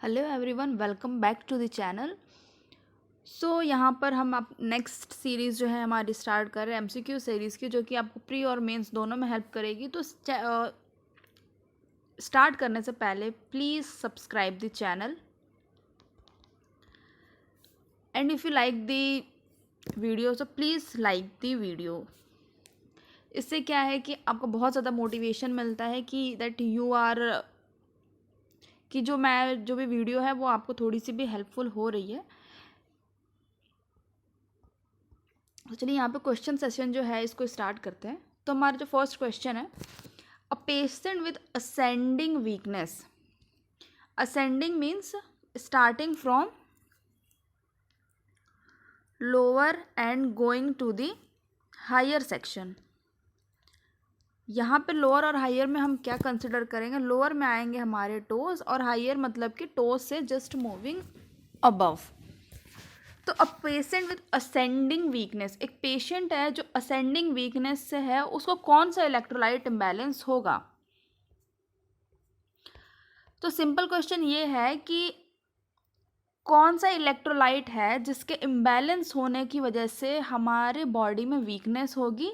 Hello everyone, welcome back to the channel. So यहाँ पर हम आप नेक्स्ट सीरीज़ जो है हमारी स्टार्ट कर रहे हैं एमसीक्यू सीरीज़ की, जो कि आपको प्री और मेंस दोनों में हेल्प करेगी। तो स्टार्ट करने से पहले please subscribe the channel and if you like the video so please like the video. इससे क्या है कि आपको बहुत ज़्यादा मोटिवेशन मिलता है कि दैट यू आर कि जो भी वीडियो है वो आपको थोड़ी सी भी हेल्पफुल हो रही है। तो चलिए यहाँ पे क्वेश्चन सेशन जो है इसको स्टार्ट करते हैं। तो हमारा जो फर्स्ट क्वेश्चन है, a patient with ascending weakness. Ascending means starting from lower end going to the higher section. यहाँ पे लोअर और हायर में हम क्या कंसिडर करेंगे? लोअर में आएंगे हमारे टोज और हायर मतलब कि टोज से जस्ट मूविंग अबव। तो a patient with ascending weakness, एक पेशेंट है जो असेंडिंग वीकनेस से है, उसको कौन सा इलेक्ट्रोलाइट इम्बैलेंस होगा? तो सिंपल क्वेश्चन ये है कि कौन सा इलेक्ट्रोलाइट है जिसके इम्बैलेंस होने की वजह से हमारे बॉडी में वीकनेस होगी।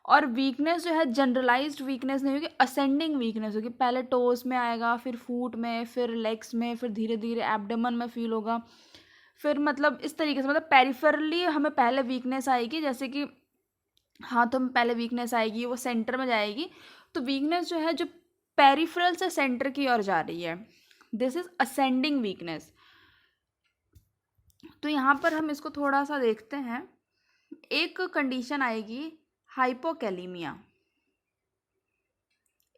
और वीकनेस जो है जनरलाइज्ड वीकनेस नहीं होगी, असेंडिंग वीकनेस होगी। पहले टोस में आएगा, फिर फूट में, फिर लेग्स में, फिर धीरे धीरे एब्डोमेन में फील होगा, फिर मतलब इस तरीके से, मतलब पेरिफेरली हमें पहले वीकनेस आएगी, जैसे कि हाथों में पहले वीकनेस आएगी, वो सेंटर में जाएगी। तो वीकनेस जो है जो पेरिफेरल से सेंटर की ओर जा रही है, दिस इज असेंडिंग वीकनेस। तो यहाँ पर हम इसको थोड़ा सा देखते हैं। एक कंडीशन आएगी हाइपोकैलीमिया,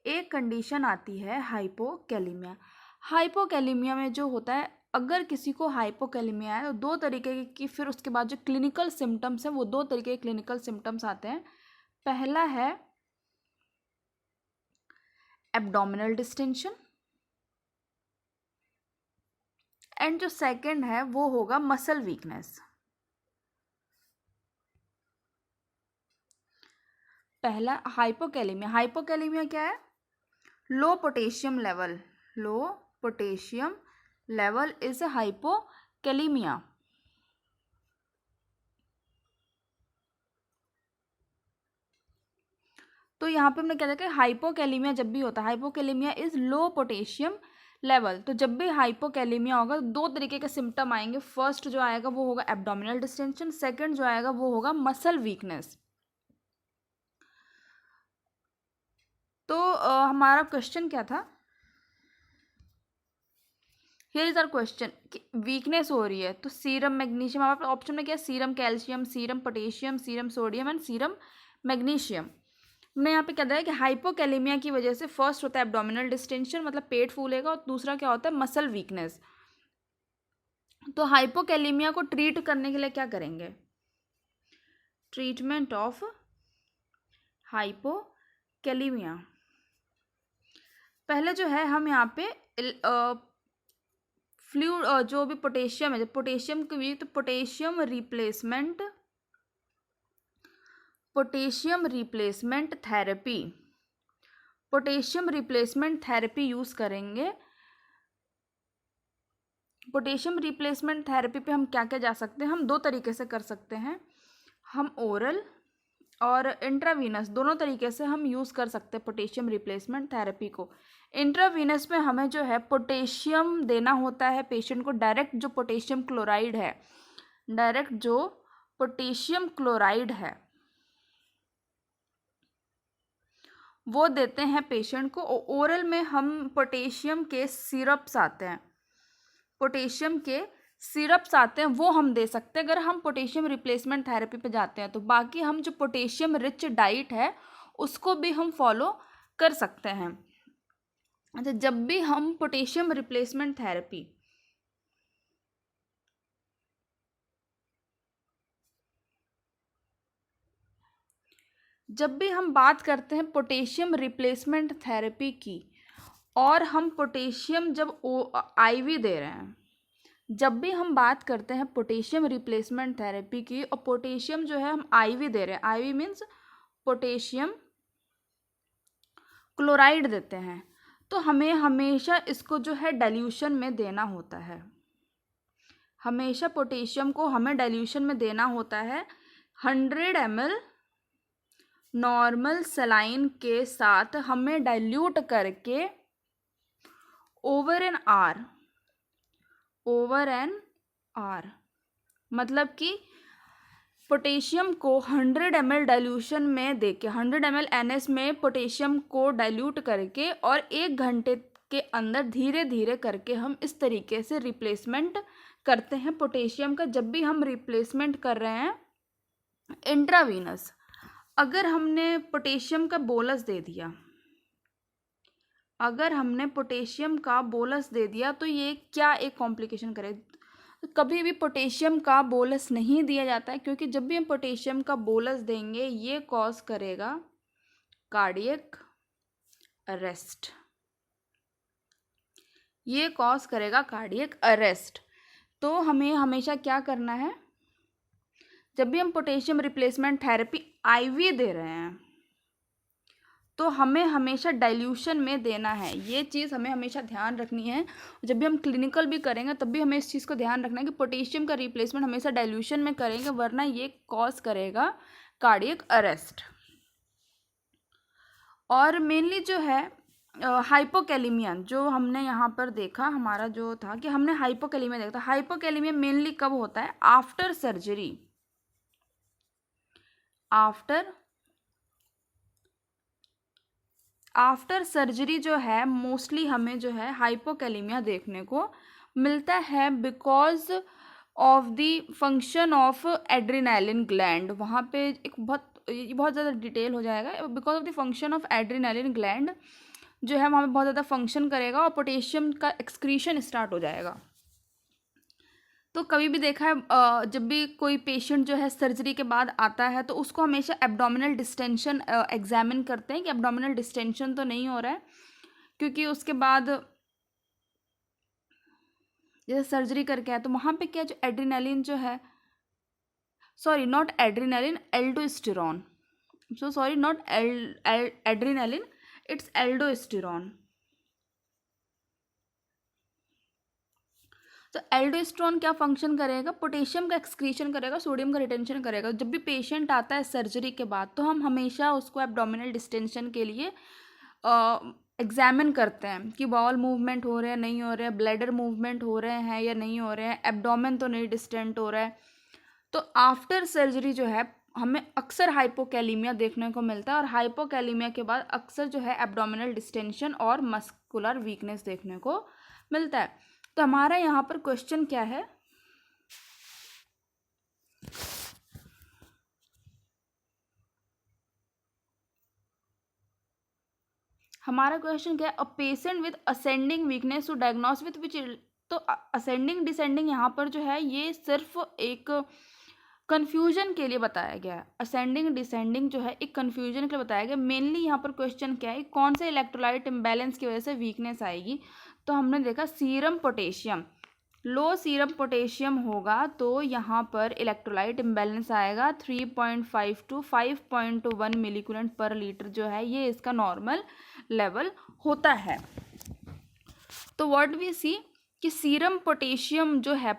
एक कंडीशन आती है हाइपोकैलीमिया। हाइपोकैलीमिया में जो होता है, अगर किसी को हाइपोकैलीमिया है तो दो तरीके की, फिर उसके बाद जो क्लिनिकल सिम्टम्स हैं वो दो तरीके के क्लिनिकल सिम्टम्स आते हैं। पहला है एब्डोमिनल डिस्टेंशन एंड जो सेकंड है वो होगा मसल वीकनेस। पहला हाइपोकैलीमिया। हाइपोकैलीमिया क्या है? Low potassium level, low potassium level is hypokalaemia. तो यहाँ पे हमने क्या देखा, हाइपोकैलीमिया जब भी होता है, hypokalaemia is low potassium level. तो जब भी हाइपोकैलीमिया होगा दो तरीके के सिम्टम आएंगे। फर्स्ट जो आएगा वो होगा एब्डोमिनल डिस्टेंशन, सेकंड जो आएगा वो होगा मसल वीकनेस। तो हमारा क्वेश्चन क्या था? हियर इज आवर क्वेश्चन कि वीकनेस हो रही है तो सीरम मैग्नीशियम, हमारे ऑप्शन में क्या है? Serum calcium, serum potassium, serum sodium and serum magnesium. हमने यहाँ पे क्या दिया है कि हाइपोकैलीमिया की वजह से फर्स्ट होता है एब्डोमिनल डिस्टेंशन, मतलब पेट फूलेगा, और दूसरा क्या होता है? Muscle weakness. तो हाइपोकैलीमिया को ट्रीट करने के लिए क्या करेंगे? ट्रीटमेंट ऑफ हाइपोकैलीमिया, पहले जो है हम यहाँ पे फ्लूइड जो भी पोटेशियम है, जब पोटेशियम की भी, तो potassium replacement therapy, potassium replacement therapy use करेंगे। पोटेशियम रिप्लेसमेंट थेरेपी पे हम क्या क्या जा सकते हैं? हम दो तरीके से कर सकते हैं। हम ओरल और इंट्रावीनस दोनों तरीके से हम यूज़ कर सकते हैं पोटेशियम रिप्लेसमेंट थेरेपी को। इंट्रावीनस में हमें जो है पोटेशियम देना होता है पेशेंट को, डायरेक्ट जो पोटेशियम क्लोराइड है, डायरेक्ट जो पोटेशियम क्लोराइड है वो देते हैं पेशेंट को। ओरल में हम पोटेशियम के सिरप्स आते हैं, पोटेशियम के सिरप्स आते हैं, वो हम दे सकते हैं अगर हम पोटेशियम रिप्लेसमेंट थेरेपी पे जाते हैं। तो बाकी हम जो पोटेशियम रिच डाइट है उसको भी हम फॉलो कर सकते हैं। अच्छा, जब भी हम पोटेशियम रिप्लेसमेंट थेरेपी, जब भी हम बात करते हैं पोटेशियम रिप्लेसमेंट थेरेपी की, और हम पोटेशियम जब आईवी दे रहे हैं, जब भी हम बात करते हैं पोटेशियम रिप्लेसमेंट थेरेपी की और पोटेशियम जो है हम आईवी दे रहे हैं, आईवी मीन्स पोटेशियम क्लोराइड देते हैं, तो हमें हमेशा इसको जो है डाइल्यूशन में देना होता है, हमेशा पोटेशियम को हमें डाइल्यूशन में देना होता है 100 ml नॉर्मल सलाइन के साथ हमें डाइल्यूट करके ओवर एन आर मतलब कि पोटेशियम को 100 ml डाइल्यूशन में देके 100 ml NS में पोटेशियम को डाइल्यूट करके और 1 घंटे के अंदर धीरे धीरे करके हम इस तरीके से रिप्लेसमेंट करते हैं पोटेशियम का। जब भी हम रिप्लेसमेंट कर रहे हैं इंट्रावीनस, अगर हमने पोटेशियम का बोलस दे दिया, अगर हमने पोटेशियम का बोलस दे दिया तो ये क्या एक कॉम्प्लिकेशन करे। कभी भी पोटेशियम का बोलस नहीं दिया जाता है, क्योंकि जब भी हम पोटेशियम का बोलस देंगे ये कॉज करेगा कार्डियक अरेस्ट, ये कॉज करेगा कार्डियक अरेस्ट। तो हमें हमेशा क्या करना है, जब भी हम पोटेशियम रिप्लेसमेंट थेरेपी आईवी दे रहे हैं तो हमें हमेशा डाइल्यूशन में देना है, ये चीज़ हमें हमेशा ध्यान रखनी है। जब भी हम क्लिनिकल भी करेंगे तब भी हमें इस चीज़ को ध्यान रखना है कि पोटेशियम का रिप्लेसमेंट हमेशा डाइल्यूशन में करेंगे, वरना ये कॉज करेगा कार्डियक अरेस्ट। और मेनली जो है हाइपोकैलेमिया जो हमने यहाँ पर देखा, हमारा जो था कि हमने हाइपोकैलेमिया देखा था। हाइपोकैलेमिया मेनली कब होता है, आफ्टर सर्जरी, आफ्टर सर्जरी जो है मोस्टली हमें जो है हाइपोकैलेमिया देखने को मिलता है, because of the function of adrenaline gland. वहाँ पे एक बहुत ज़्यादा डिटेल हो जाएगा। Because of the function of adrenaline gland जो है वहाँ पे बहुत ज़्यादा फंक्शन करेगा और पोटेशियम का एक्सक्रीशन स्टार्ट हो जाएगा। तो कभी भी देखा है जब भी कोई पेशेंट जो है सर्जरी के बाद आता है तो उसको हमेशा एब्डोमिनल डिस्टेंशन एग्जामिन करते हैं कि एब्डोमिनल डिस्टेंशन तो नहीं हो रहा है, क्योंकि उसके बाद जैसे सर्जरी करके आए तो वहाँ पे क्या जो एड्रेनालिन जो है, sorry not adrenaline, aldosterone, so sorry not adrenaline, it's aldosterone. तो एल्डोस्टेरॉन क्या फंक्शन करेगा, पोटेशियम का एक्सक्रीशन करेगा, सोडियम का रिटेंशन करेगा। जब भी पेशेंट आता है सर्जरी के बाद तो हम हमेशा उसको एब्डोमिनल डिस्टेंशन के लिए एग्जामिन करते हैं कि बाउल मूवमेंट हो रहे हैं नहीं हो रहे हैं, ब्लैडर मूवमेंट हो रहे हैं या नहीं हो रहे हैं, एब्डोमेन तो नहीं डिस्टेंट हो रहा है। तो आफ्टर सर्जरी जो है हमें अक्सर हाइपोकैलेमिया देखने को मिलता है, और हाइपोकैलेमिया के बाद अक्सर जो है एब्डोमिनल डिस्टेंशन और मस्कुलर वीकनेस देखने को मिलता है। तो हमारा यहाँ पर क्वेश्चन क्या है, हमारा क्वेश्चन क्या है, a patient with ascending weakness to diagnose with which. तो असेंडिंग डिसेंडिंग यहाँ पर जो है ये सिर्फ एक कन्फ्यूजन के लिए बताया गया है। असेंडिंग डिसेंडिंग जो है एक कन्फ्यूजन के लिए बताया गया। मेनली यहाँ पर क्वेश्चन क्या है, कौन से इलेक्ट्रोलाइट इम्बैलेंस की वजह से वीकनेस आएगी। तो हमने देखा सीरम पोटेशियम, लो सीरम पोटेशियम होगा तो यहाँ पर इलेक्ट्रोलाइट इम्बैलेंस आएगा। 3.5 to 5.1 मिलीकूलेंट पर लीटर जो है ये इसका नॉर्मल लेवल होता है। तो व्हाट वी सी कि सीरम पोटेशियम जो है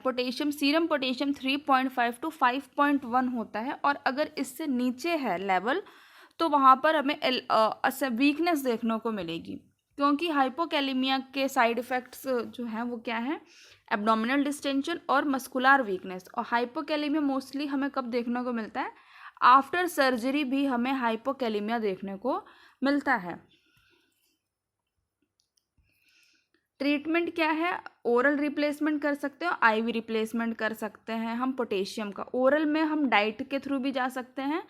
सीरम पोटेशियम 3.5 to 5.1 होता है, और अगर इससे नीचे है लेवल तो वहाँ पर हमें वीकनेस देखने को मिलेगी, क्योंकि हाइपोकैलेमिया के साइड इफ़ेक्ट्स जो हैं वो क्या है, एब्डोमिनल डिस्टेंशन और मस्कुलर वीकनेस। और हाइपोकैलेमिया मोस्टली हमें कब देखने को मिलता है, आफ्टर सर्जरी भी हमें हाइपोकैलेमिया देखने को मिलता है। ट्रीटमेंट क्या है, ओरल रिप्लेसमेंट कर सकते हो, आईवी रिप्लेसमेंट कर सकते हैं हम पोटेशियम का। ओरल में हम डाइट के थ्रू भी जा सकते हैं,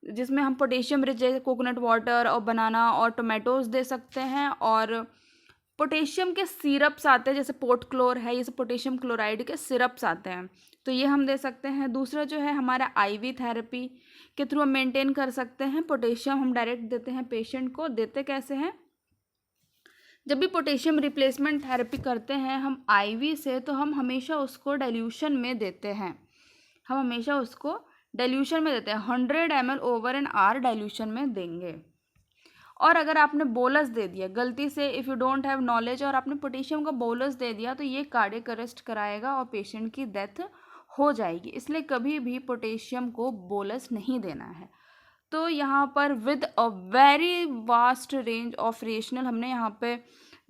जिसमें हम पोटेशियम रिच जैसे कोकोनट वाटर और बनाना और टोमेटोज दे सकते हैं। और पोटेशियम के सिरप्स आते हैं, जैसे पोर्ट क्लोर है, ये सब पोटेशियम क्लोराइड के सिरप्स आते हैं, तो ये हम दे सकते हैं। दूसरा जो है हमारा आईवी थेरेपी के थ्रू हम मेंटेन कर सकते हैं। पोटेशियम हम डायरेक्ट देते हैं पेशेंट को। देते कैसे हैं, जब भी पोटेशियम रिप्लेसमेंट थेरेपी करते हैं हम आईवी से, तो हम हमेशा उसको डाइल्यूशन में देते हैं, हम हमेशा उसको डाइल्यूशन में देते हैं। 100 ml over an hour dilution में देंगे। और अगर आपने बोलस दे दिया गलती से, if you don't have knowledge, और आपने पोटेशियम का बोलस दे दिया, तो ये कार्डियक अरेस्ट कराएगा और पेशेंट की डेथ हो जाएगी। इसलिए कभी भी पोटेशियम को बोलस नहीं देना है। तो यहाँ पर with a very vast range of rational हमने यहाँ पे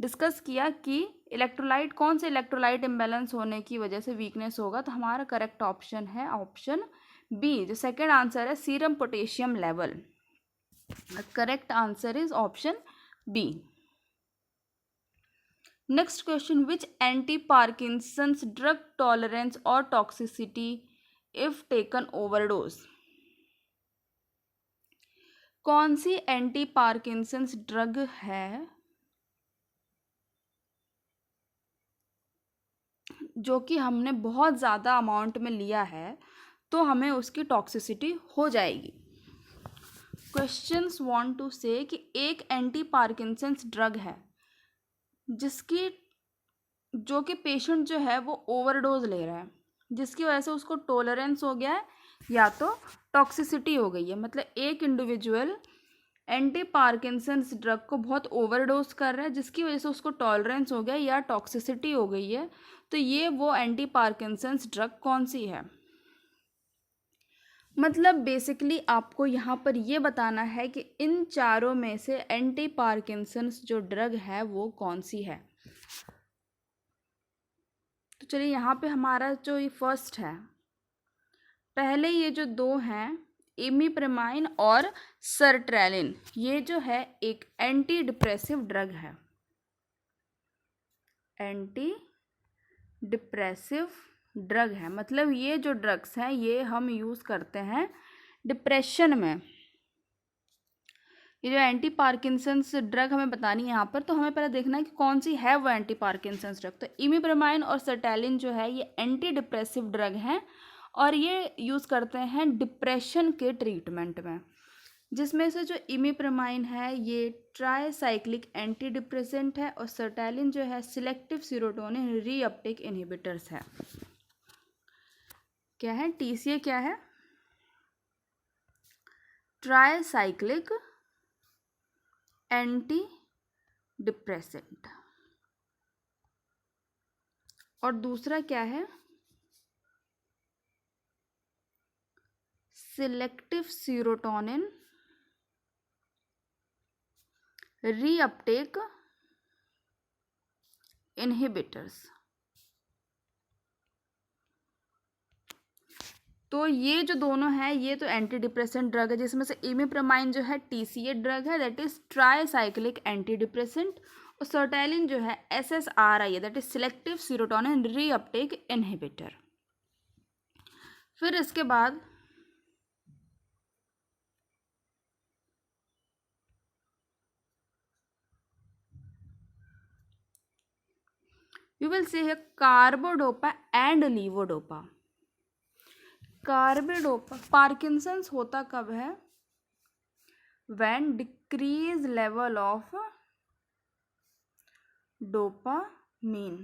डिस्कस किया कि इलेक्ट्रोलाइट, कौन से इलेक्ट्रोलाइट इम्बैलेंस होने की वजह से वीकनेस होगा। तो हमारा करेक्ट ऑप्शन है ऑप्शन बी, जो सेकेंड आंसर है serum potassium level. Correct answer is option B. Next question, which anti Parkinson's drug tolerance और टॉक्सिसिटी इफ टेकन ओवरडोज। कौन सी एंटी पार्किंसंस ड्रग है जो कि हमने बहुत ज़्यादा अमाउंट में लिया है तो हमें उसकी टॉक्सिसिटी हो जाएगी। क्वेश्चंस वांट टू से कि एक एंटी पार्किंसंस ड्रग है जिसकी, जो कि पेशेंट जो है वो ओवरडोज ले रहा है, जिसकी वजह से उसको टॉलरेंस हो गया है या तो टॉक्सिसिटी हो गई है। मतलब एक इंडिविजुअल एंटी पार्किंसंस ड्रग को बहुत ओवरडोज कर रहा है जिसकी वजह से उसको टॉलरेंस हो गया या टॉक्सिसिटी हो गई है। तो ये वो एंटी पार्किंसंस ड्रग कौन सी है। मतलब बेसिकली आपको यहाँ पर ये बताना है कि इन चारों में से एंटी पार्किंसंस जो ड्रग है वो कौन सी है। तो चलिए यहाँ पे हमारा जो ये फर्स्ट है, पहले ये जो दो हैं इमिप्रेमाइन और सर्ट्रेलिन, ये जो है एक एंटी डिप्रेसिव ड्रग है। एंटी डिप्रेसिव ड्रग है, मतलब ये जो ड्रग्स हैं ये हम यूज़ करते हैं डिप्रेशन में। ये जो एंटी पार्किंसंस ड्रग हमें बतानी है यहाँ पर, तो हमें पहले देखना है कि कौन सी है वो एंटी पार्किंसंस ड्रग। तो इमिप्रेमाइन और सर्टेलिन जो है ये एंटी डिप्रेसिव ड्रग हैं और ये यूज़ करते हैं डिप्रेशन के ट्रीटमेंट में। जिसमें से जो इमिप्रेमाइन है ये ट्राईसाइक्लिक एंटी डिप्रेसेंट है और सर्टेलिन जो है सिलेक्टिव सीरोटोनिन रीअपटेक इनहिबिटर्स है। क्या है टीसीए, क्या है ट्राईसाइक्लिक एंटी डिप्रेसेंट, और दूसरा क्या है सिलेक्टिव सीरोटोनिन रीअपटेक इनहिबिटर्स। तो ये जो दोनों है ये तो एंटी डिप्रेसेंट ड्रग है, जिसमें से इमिप्रेमाइन जो है टीसीए ड्रग है, that is tricyclic anti depressant, और सर्टेलिन जो है एसएसआरआई है, that is selective serotonin reuptake inhibitor. फिर इसके बाद यू विल सी है कार्बोडोपा एंड लीवोडोपा। कार्बोडोपा पार्किंसंस होता कब है, when decrease level of dopamine,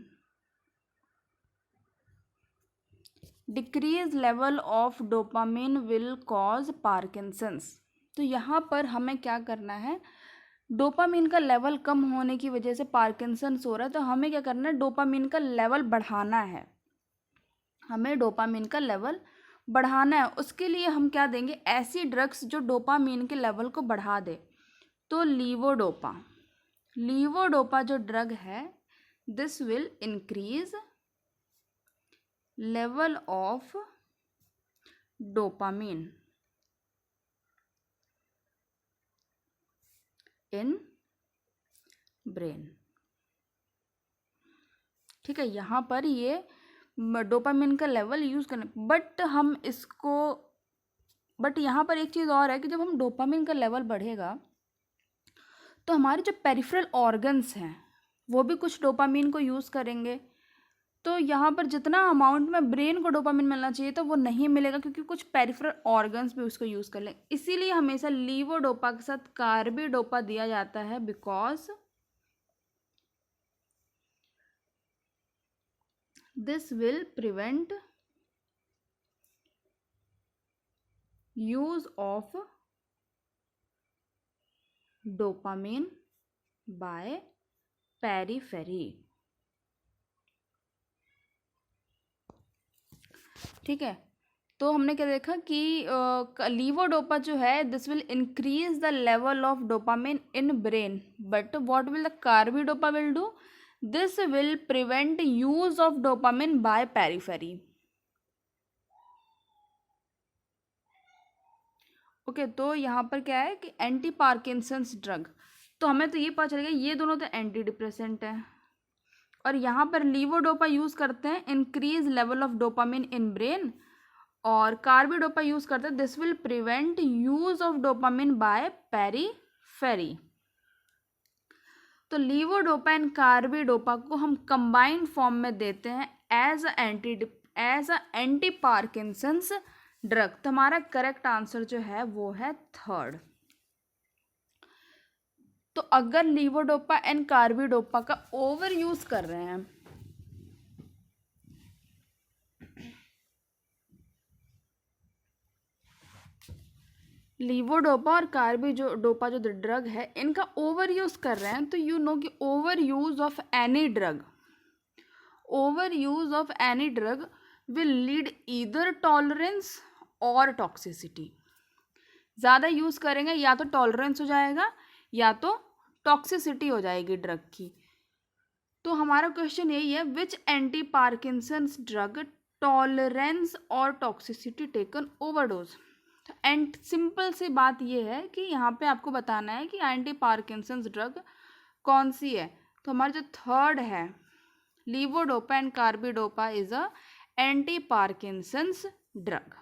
decrease level of dopamine will cause Parkinson's. तो यहाँ पर हमें क्या करना है, डोपामीन का लेवल कम होने की वजह से पार्किंसंस हो रहा है, तो हमें क्या करना है डोपामीन का लेवल बढ़ाना है। हमें डोपामीन का लेवल बढ़ाना है, उसके लिए हम क्या देंगे, ऐसी ड्रग्स जो डोपामीन के लेवल को बढ़ा दे। तो लीवोडोपा, लीवोडोपा जो ड्रग है this will increase level of dopamine in brain. ठीक है, यहाँ पर ये डोपामिन का लेवल यूज़ करना, बट यहाँ पर एक चीज़ और है कि जब हम डोपामिन का लेवल बढ़ेगा तो हमारे जो पेरिफेरल ऑर्गन्स हैं वो भी कुछ डोपामिन को यूज़ करेंगे। तो यहाँ पर जितना अमाउंट में ब्रेन को डोपामिन मिलना चाहिए तो वो नहीं मिलेगा, क्योंकि कुछ पेरिफेरल ऑर्गन्स भी उसको यूज़ कर लें। इसीलिए हमेशा लीवोडोपा के साथ कार्बिडोपा दिया जाता है, because this will prevent use of dopamine by periphery. ठीक है, तो हमने क्या देखा कि लीवोडोपा जो है this will increase the level of dopamine in brain, but what will the carbidopa will do, this will prevent use of dopamine by periphery. Okay, तो यहाँ पर क्या है कि एंटी पार्किंसंस ड्रग, तो हमें तो ये पता चल गया ये दोनों तो एंटी डिप्रेसेंट हैं, और यहाँ पर लीवोडोपा यूज़ करते हैं increase level of dopamine in brain, और कार्बिडोपा यूज़ करते हैं this will prevent use of dopamine by periphery. तो लीवोडोपा एंड कार्बिडोपा को हम कंबाइंड फॉर्म में देते हैं as a anti Parkinson's drug. तो हमारा करेक्ट आंसर जो है वो है थर्ड। तो अगर लीवोडोपा एंड कार्बिडोपा का ओवर यूज कर रहे हैं, लीवोडोपा और कार्बिडोपा जो ड्रग है इनका ओवर यूज कर रहे हैं, तो यू नो कि over use of any drug will lead either tolerance और टॉक्सिसिटी। ज़्यादा यूज़ करेंगे या तो टॉलरेंस हो जाएगा या तो टॉक्सिसिटी हो जाएगी ड्रग की। तो हमारा क्वेश्चन यही है, which anti Parkinson's drug tolerance और toxicity taken overdose. And simple सी बात ये है कि यहाँ पे आपको बताना है कि एंटी पार्किंसंस ड्रग कौन सी है। तो हमारा जो थर्ड है levodopa and carbidopa is a anti Parkinson's drug.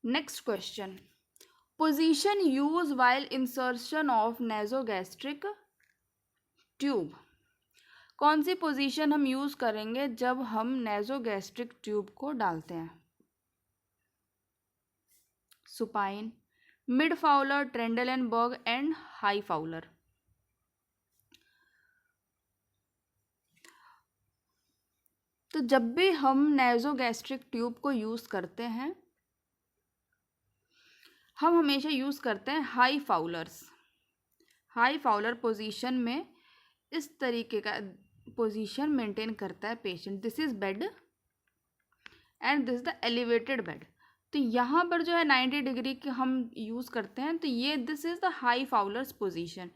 Next question, position use while insertion of nasogastric tube. कौन सी पोजीशन हम यूज करेंगे जब हम नेजोगैस्ट्रिक ट्यूब को डालते हैं? Supine, mid Fowler, Trendelenburg and high Fowler. तो जब भी हम नेजोगैस्ट्रिक ट्यूब को यूज करते हैं हम हमेशा यूज करते हैं हाई फाउलर पोजीशन में। इस तरीके का पोजीशन मेंटेन करता है patient. This is bed and this the elevated bed. तो यहाँ पर जो है 90 डिग्री के हम यूज़ करते हैं, तो ये this is the high Fowler's position.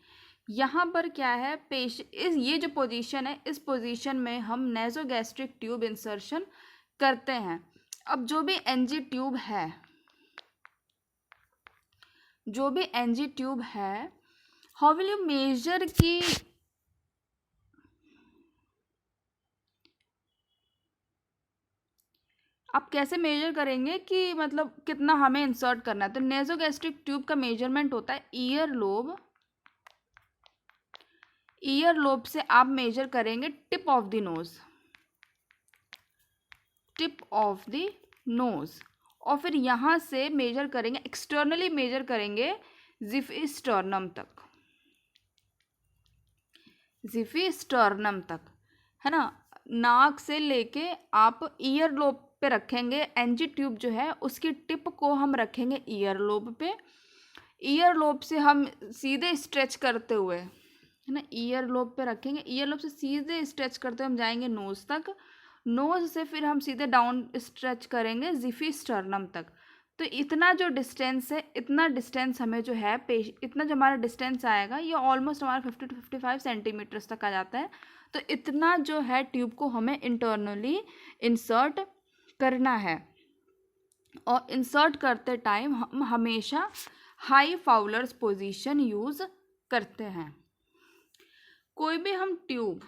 यहाँ पर क्या है ये जो पोजीशन है इस पोजीशन में हम नेजोगैस्ट्रिक ट्यूब इंसर्शन करते हैं। अब जो भी एनजी ट्यूब है हाउ विल यू मेजर की आप कैसे मेजर करेंगे कि मतलब कितना हमें इंसर्ट करना है? तो नेजोगैस्ट्रिक ट्यूब का मेजरमेंट होता है ईयर लोब से आप मेजर करेंगे टिप ऑफ द नोज, और फिर यहाँ से मेजर करेंगे एक्सटर्नली मेजर करेंगे जिफिस्टर्नम तक, है ना। नाक से लेके आप ईयर लोब पे रखेंगे। एनजी ट्यूब जो है उसकी टिप को हम रखेंगे ईयर लोब पे। ईयर लोब से हम सीधे स्ट्रेच करते हुए, है ना, ईयर लोब पे रखेंगे। ईयर लोब से सीधे स्ट्रेच करते हुए हम जाएंगे नोज तक। नोज से फिर हम सीधे डाउन स्ट्रेच करेंगे जिफिस्टर्नम तक। तो इतना जो डिस्टेंस है, इतना डिस्टेंस हमें जो है इतना जो हमारा डिस्टेंस आएगा ये ऑलमोस्ट हमारा 50 to 55 सेंटीमीटर्स तक आ जाता है। तो इतना जो है ट्यूब को हमें इंटरनली इंसर्ट करना है, और इंसर्ट करते टाइम हम हमेशा हाई फाउलर्स पोजीशन यूज़ करते हैं। कोई भी हम ट्यूब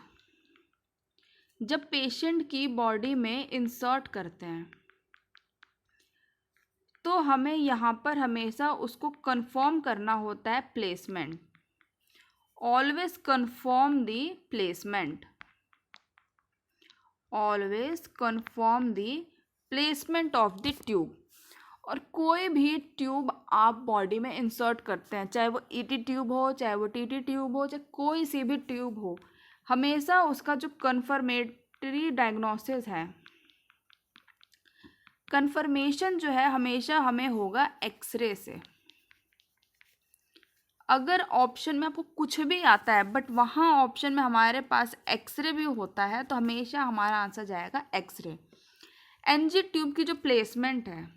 जब पेशेंट की बॉडी में इंसर्ट करते हैं तो हमें यहाँ पर हमेशा उसको कंफर्म करना होता है placement. Always confirm the placement, placement of the tube. और कोई भी ट्यूब आप बॉडी में इंसर्ट करते हैं, चाहे वो ईटी ट्यूब हो, चाहे वो टीटी ट्यूब हो, चाहे कोई सी भी ट्यूब हो, हमेशा उसका जो कन्फर्मेटरी डायग्नोसिस है कन्फर्मेशन जो है हमेशा हमें होगा एक्सरे से। अगर ऑप्शन में आपको कुछ भी आता है बट वहाँ ऑप्शन में हमारे पास एक्सरे भी होता है तो हमेशा हमारा आंसर जाएगा एक्सरे। एनजी ट्यूब की जो प्लेसमेंट है,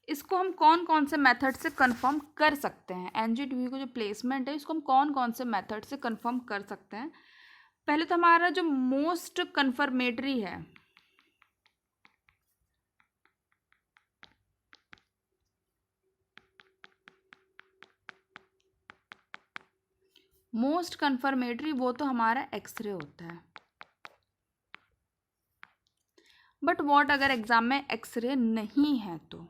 इसको हम कौन कौन से मेथड से कंफर्म कर सकते हैं? एनजी ट्यूब की जो प्लेसमेंट है इसको हम कौन कौन से मेथड से कंफर्म कर सकते हैं? पहले तो हमारा जो मोस्ट कंफर्मेटरी है, मोस्ट कंफर्मेटरी वो तो हमारा एक्सरे होता है। बट व्हाट अगर एग्जाम में एक्सरे नहीं है तो?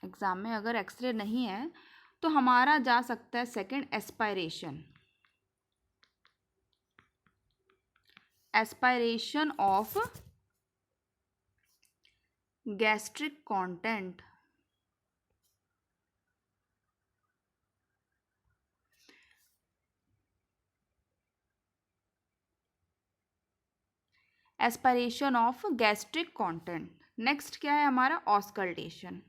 एग्जाम में अगर एक्सरे नहीं है तो हमारा जा सकता है second, aspiration. Aspiration of gastric content. Aspiration of gastric content. Next क्या है हमारा? ऑस्कल्टेशन।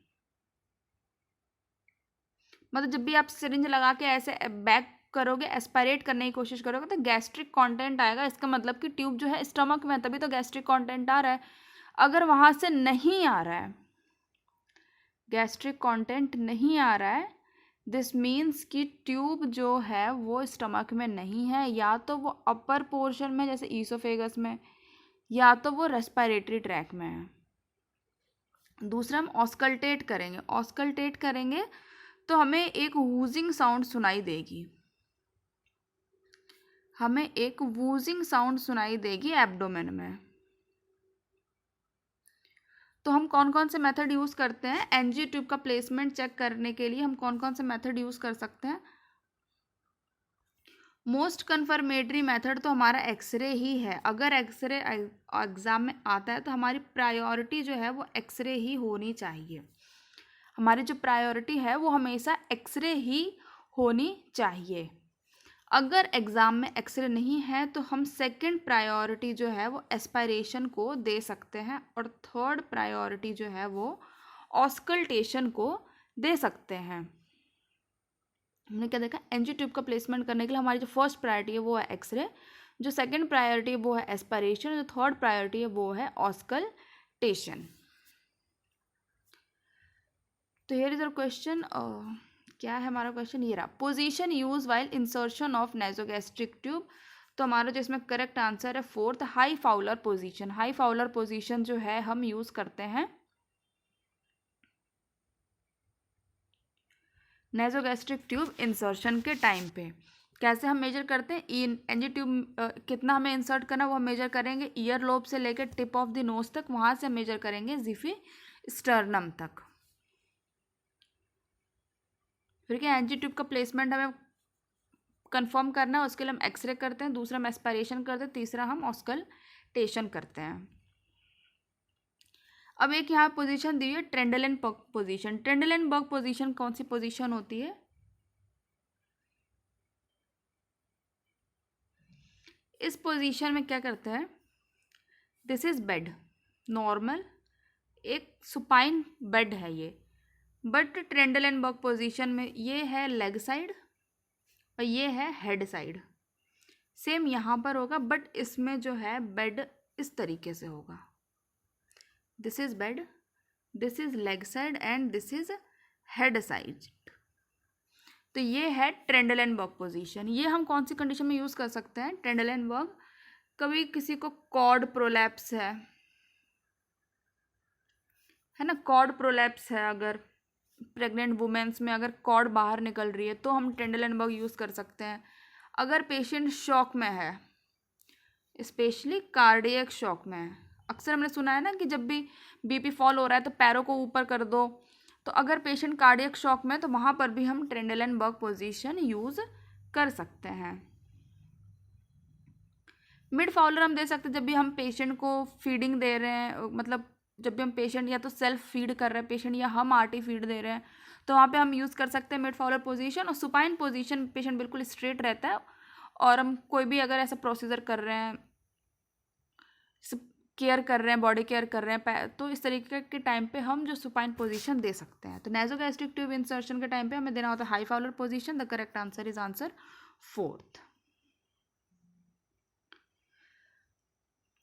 मतलब जब भी आप सिरिंज लगा के ऐसे बैक करोगे, एस्पायरेट करने की कोशिश करोगे तो गैस्ट्रिक कंटेंट आएगा। इसका मतलब कि ट्यूब जो है स्टमक में है तभी तो गैस्ट्रिक कंटेंट आ रहा है। अगर वहाँ से नहीं आ रहा है, गैस्ट्रिक कंटेंट नहीं आ रहा है, दिस मीन्स कि ट्यूब जो है वो स्टमक में नहीं है, या तो वो अपर पोर्शन में जैसे ईसोफेगस में, या तो वो रेस्पिरेटरी ट्रैक में है। दूसरा हम ऑस्कल्टेट करेंगे। ऑस्कल्टेट करेंगे तो हमें एक वूजिंग साउंड सुनाई देगी, हमें एक वूजिंग साउंड सुनाई देगी एब्डोमेन में। तो हम कौन कौन से मेथड यूज़ करते हैं एनजी ट्यूब का प्लेसमेंट चेक करने के लिए? हम कौन कौन से मेथड यूज़ कर सकते हैं? मोस्ट कन्फर्मेटरी मेथड तो हमारा एक्सरे ही है। अगर एक्सरे एग्ज़ाम में आता है तो हमारी प्रायोरिटी जो है वो एक्सरे ही होनी चाहिए। हमारी जो प्रायोरिटी है वो हमेशा एक्सरे ही होनी चाहिए। अगर एग्ज़ाम में एक्सरे नहीं है तो हम सेकंड प्रायोरिटी जो है वो एस्पायरेशन को दे सकते हैं, और थर्ड प्रायोरिटी जो है वो ऑस्कल्टेशन को दे सकते हैं। हमने क्या देखा? एनजी ट्यूब का प्लेसमेंट करने के लिए हमारी जो फर्स्ट प्रायोरिटी है वो है एक्सरे, जो सेकंड प्रायोरिटी है वो है एस्पायरेशन, जो थर्ड प्रायोरिटी है वो है ऑस्कल्टेशन। तो हियर इज अ क्वेश्चन, क्या है हमारा क्वेश्चन? ये रहा, position use while insertion of nasogastric tube. तो हमारा जो इसमें करेक्ट आंसर है fourth, high Fowler position. High Fowler position जो है हम यूज करते हैं नेजोगैस्ट्रिक ट्यूब इंसर्शन के टाइम पे। कैसे हम मेजर करते हैं? एनजी ट्यूब कितना हमें इंसर्ट करना है वो हम मेजर करेंगे ईयर लोब से लेकर टिप ऑफ द नोज तक, वहाँ से हम मेजर करेंगे जिफी स्टर्नम तक। फिर क्या, एनजी ट्यूब का प्लेसमेंट हमें कंफर्म करना है, उसके लिए हम एक्सरे करते हैं, दूसरा हम एस्पायरेशन करते हैं, तीसरा हम ऑस्कल्टेशन करते हैं। अब एक यहाँ पोजीशन दी है ट्रेंडलेनबर्ग पोजीशन। ट्रेंडलेनबर्ग पोजीशन कौन सी पोजीशन होती है? इस पोजीशन में क्या करता है? दिस इज बेड, नॉर्मल एक सुपाइन बेड है ये, बट ट्रेंडलेनबर्ग पोजीशन में ये है लेग साइड और ये है हेड साइड। सेम यहाँ पर होगा बट इसमें जो है बेड इस तरीके से होगा। This is bed, this is leg side and this is head side. तो ये है ट्रेंडलेनबर्ग पोजीशन। ये हम कौन सी कंडीशन में यूज़ कर सकते हैं? ट्रेंडलेनबर्ग, कभी किसी को कॉर्ड प्रोलैप्स है ना, कॉर्ड प्रोलैप्स है, अगर प्रेग्नेंट वुमेन्स में अगर कॉर्ड बाहर निकल रही है तो हम ट्रेंडलेनबर्ग यूज़ कर सकते हैं। अगर पेशेंट शॉक में है, स्पेशली कार्डियक शॉक में है, अक्सर हमने सुना है ना कि जब भी बीपी फॉल हो रहा है तो पैरों को ऊपर कर दो, तो अगर पेशेंट कार्डियक शॉक में है तो वहाँ पर भी हम ट्रेंडलेनबर्ग पोजीशन यूज़ कर सकते हैं। मिड फाउलर हम दे सकते हैं जब भी हम पेशेंट को फीडिंग दे रहे हैं, मतलब जब भी हम पेशेंट या तो सेल्फ फीड कर रहे हैं पेशेंट या हम आरटी फीड दे रहे हैं तो वहाँ पे हम यूज़ कर सकते हैं मिड फाउलर पोजीशन। और सुपाइन पोजीशन पेशेंट बिल्कुल स्ट्रेट रहता है, और हम कोई भी अगर ऐसा प्रोसीजर कर रहे हैं, केयर कर रहे हैं, बॉडी केयर कर रहे हैं, तो इस तरीके के टाइम पे हम जो सुपाइन पोजीशन दे सकते हैं। तो नेसोगैस्ट्रिक ट्यूब इंसर्शन के टाइम पे हमें देना होता है high Fowler position. The correct answer is answer 4th।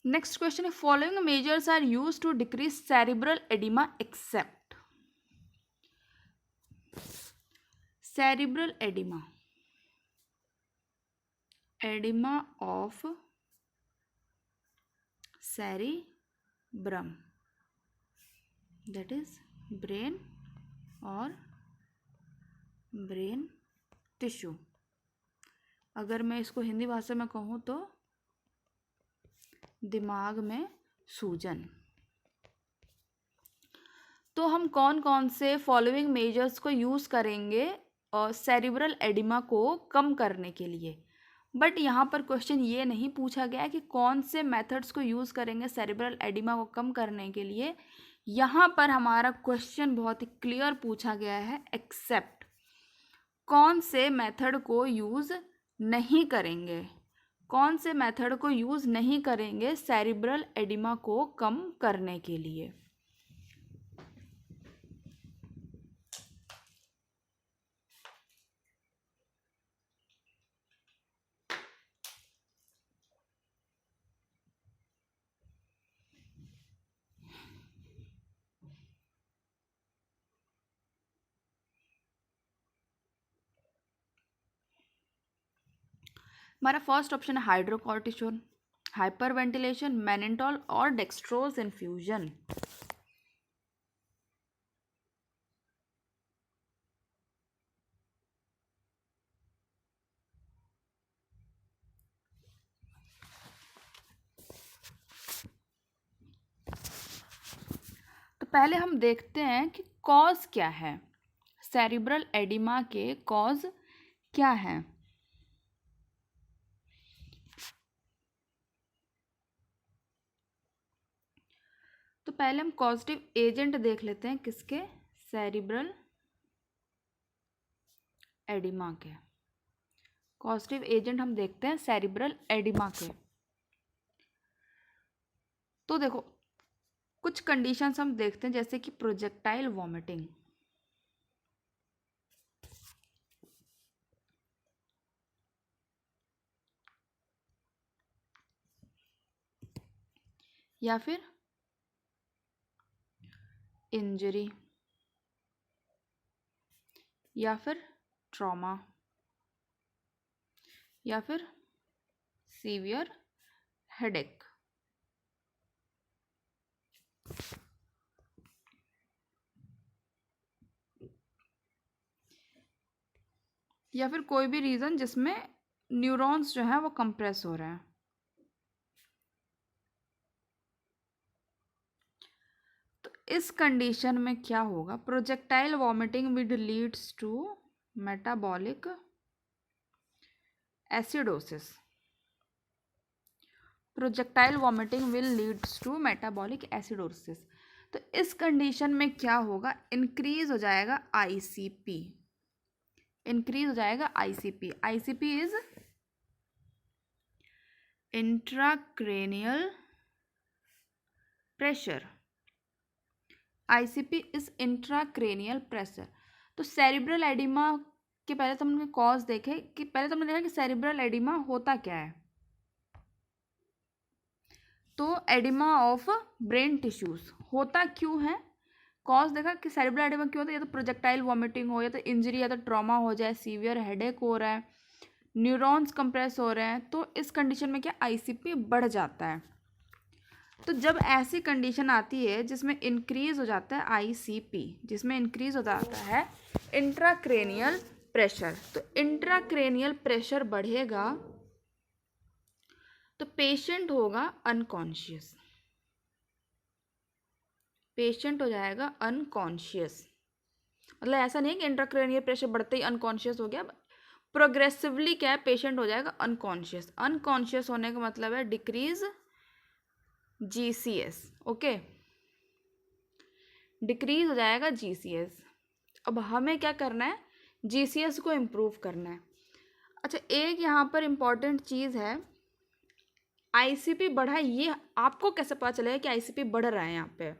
Next question है, following measures are used to decrease cerebral oedema except. Cerebral oedema, oedema of cerebrum, that is brain और brain tissue. अगर मैं इसको हिंदी भाषा में कहूँ तो दिमाग में सूजन। तो हम कौन कौन से फॉलोइंग मेजर्स को यूज़ करेंगे और सेरिब्रल एडिमा को कम करने के लिए। बट यहाँ पर क्वेश्चन ये नहीं पूछा गया कि कौन से मेथड्स को यूज़ करेंगे सेरिब्रल एडिमा को कम करने के लिए। यहाँ पर हमारा क्वेश्चन बहुत ही क्लियर पूछा गया है, एक्सेप्ट। कौन से मेथड को यूज़ नहीं करेंगे, कौन से मेथड को यूज़ नहीं करेंगे सेरिब्रल एडिमा को कम करने के लिए। हमारा फर्स्ट ऑप्शन है हाइड्रोकॉर्टिसोन, हाइपर वेंटिलेशन, मैनेंटॉल और डेक्सट्रोज इन्फ्यूजन। तो पहले हम देखते हैं कि कॉज क्या है, सेरिब्रल एडिमा के कॉज क्या है। तो पहले हम कॉजेटिव एजेंट देख लेते हैं, किसके, सेरिब्रल एडिमा के। कॉजेटिव एजेंट हम देखते हैं सेरिब्रल एडिमा के। तो देखो कुछ कंडीशंस हम देखते हैं, जैसे कि प्रोजेक्टाइल वॉमिटिंग, या फिर इंजरी, या फिर ट्रॉमा, या फिर सीवियर हेडेक। या फिर कोई भी रीज़न जिसमें न्यूरॉन्स जो है वो कंप्रेस हो रहे हैं। तो इस कंडीशन में क्या होगा, projectile vomiting with leads to metabolic acidosis. Projectile vomiting will leads to metabolic acidosis. तो इस कंडीशन में क्या होगा, इंक्रीज हो जाएगा आईसीपी, इंक्रीज हो जाएगा ICP. ICP is intracranial pressure, ICP is intracranial pressure. तो सेरिब्रल एडिमा के पहले तो हमने कॉज देखे कि पहले तो हमने देखा कि सेरिब्रल एडिमा होता क्या है। तो एडिमा ऑफ ब्रेन टिश्यूज होता क्यों है, कॉज देखा कि सेरिब्रल एडिमा क्यों होता है, या तो प्रोजेक्टाइल वॉमिटिंग हो, या तो इंजरी, या तो ट्रॉमा हो जाए, सीवियर हेडेक हो रहा है, न्यूरॉन्स कंप्रेस हो रहे हैं। तो इस कंडीशन में क्या, आईसीपी बढ़ जाता है। तो जब ऐसी कंडीशन आती है जिसमें इंक्रीज हो जाता है आईसीपी, जिसमें इंक्रीज हो जाता है इंट्राक्रेनियल प्रेशर, तो इंट्राक्रेनियल प्रेशर बढ़ेगा तो पेशेंट होगा अनकॉन्शियस, पेशेंट हो जाएगा अनकॉन्शियस। मतलब ऐसा नहीं है कि इंट्राक्रेनियल प्रेशर बढ़ते ही अनकॉन्शियस हो गया, प्रोग्रेसिवली क्या है, पेशेंट हो जाएगा अनकॉन्शियस। अनकॉन्शियस होने का मतलब है डिक्रीज जीसीएस, ओके, डिक्रीज हो जाएगा जीसीएस। अब हमें क्या करना है, जीसीएस को इम्प्रूव करना है। अच्छा, एक यहाँ पर इम्पॉर्टेंट चीज़ है, आईसीपी बढ़ा है, ये आपको कैसे पता चलेगा कि आईसीपी बढ़ रहा है? यहाँ पे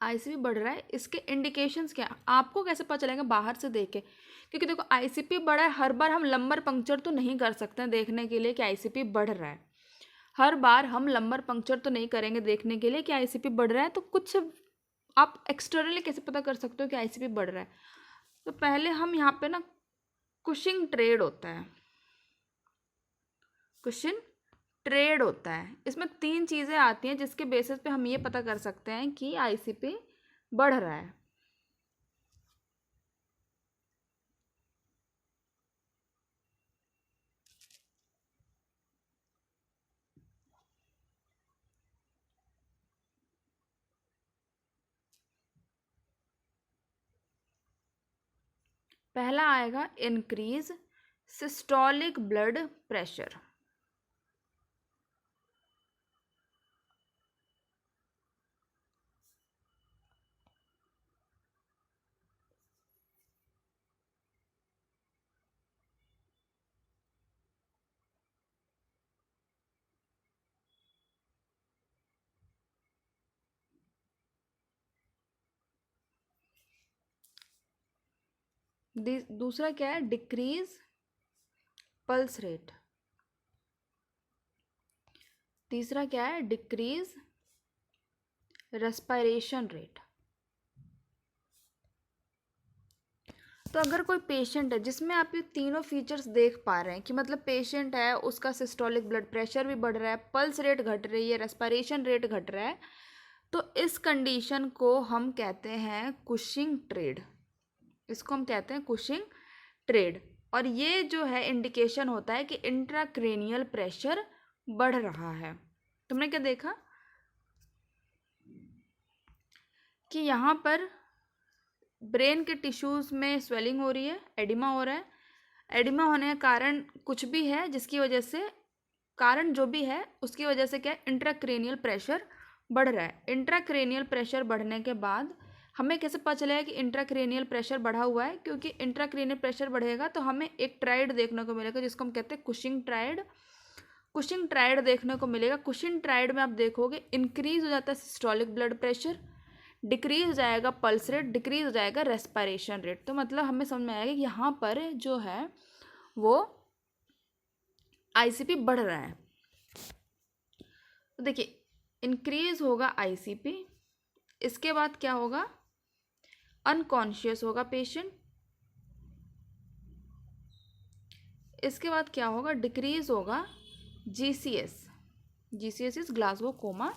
आईसीपी बढ़ रहा है, इसके इंडिकेशंस क्या हैं? आपको कैसे पता चलेगा बाहर से देख के? क्योंकि देखो, आईसीपी बढ़ा है, हर बार हम लंबर पंक्चर तो नहीं कर सकते हैं देखने के लिए कि आईसीपी बढ़ रहा है। हर बार हम लंबर पंक्चर तो नहीं करेंगे देखने के लिए कि आईसीपी बढ़ रहा है। तो कुछ आप एक्सटर्नली कैसे पता कर सकते हो कि आईसीपी बढ़ रहा है? तो पहले हम यहाँ पे ना, कुशिंग ट्रेड होता है, कुशिंग ट्रेड होता है, इसमें 3 चीज़ें आती हैं जिसके बेसिस पे हम ये पता कर सकते हैं कि आईसीपी बढ़ रहा है। पहला आएगा इंक्रीज सिस्टोलिक ब्लड प्रेशर। दूसरा क्या है, डिक्रीज पल्स रेट। तीसरा क्या है, डिक्रीज रेस्पिरेशन रेट। तो अगर कोई पेशेंट है जिसमें आप ये तीनों फीचर्स देख पा रहे हैं कि मतलब पेशेंट है, उसका सिस्टोलिक ब्लड प्रेशर भी बढ़ रहा है, पल्स रेट घट रही है, रेस्पिरेशन रेट घट रहा है, तो इस कंडीशन को हम कहते हैं कुशिंग ट्रेड। इसको हम कहते हैं कुशिंग ट्रेड। और ये जो है इंडिकेशन होता है कि इंट्राक्रेनियल प्रेशर बढ़ रहा है। तुमने क्या देखा कि यहाँ पर ब्रेन के टिश्यूज़ में स्वेलिंग हो रही है, एडिमा हो रहा है। एडिमा होने का कारण कुछ भी है, जिसकी वजह से, कारण जो भी है उसकी वजह से क्या है, इंट्राक्रेनियल प्रेशर बढ़ रहा है। इंट्राक्रेनियल प्रेशर बढ़ने के बाद हमें कैसे पता चलेगा कि इंट्राक्रेनियल प्रेशर बढ़ा हुआ है? क्योंकि इंट्राक्रेनियल प्रेशर बढ़ेगा तो हमें एक ट्राइड देखने को मिलेगा जिसको हम कहते हैं कुशिंग ट्राइड। कुशिंग ट्राइड देखने को मिलेगा। कुशिंग ट्राइड में आप देखोगे इंक्रीज हो जाता है सिस्टोलिक ब्लड प्रेशर, डिक्रीज हो जाएगा पल्स रेट, डिक्रीज हो जाएगा रेस्पिरेशन रेट। तो मतलब हमें समझ में आएगा कि यहाँ पर जो है वो आईसीपी बढ़ रहा है। तो देखिए, इंक्रीज होगा आईसीपी, इसके बाद क्या होगा, अनकॉन्शियस होगा पेशेंट, इसके बाद क्या होगा, डिक्रीज होगा GCS. GCS is Glasgow coma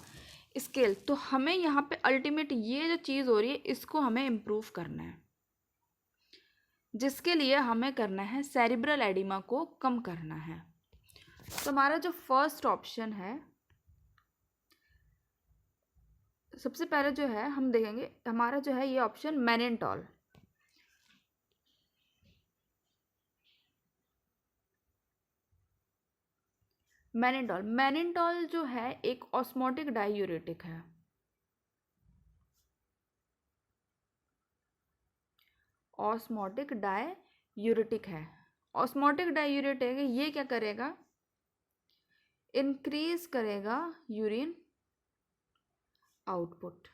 scale. तो हमें यहाँ पे अल्टीमेट ये जो चीज़ हो रही है इसको हमें इम्प्रूव करना है, जिसके लिए हमें करना है सेरिब्रल एडिमा को कम करना है। तो हमारा जो फर्स्ट ऑप्शन है, सबसे पहले जो है हम देखेंगे, हमारा जो है ये ऑप्शन मैनेंटॉल। मैनेंटॉल, मैनेंटॉल जो है एक ऑस्मोटिक डायूरेटिक है। ऑस्मोटिक डायूरेटिक है। ऑस्मोटिक डायूरेटिक है, ये क्या करेगा, इंक्रीज करेगा यूरिन आउटपुट।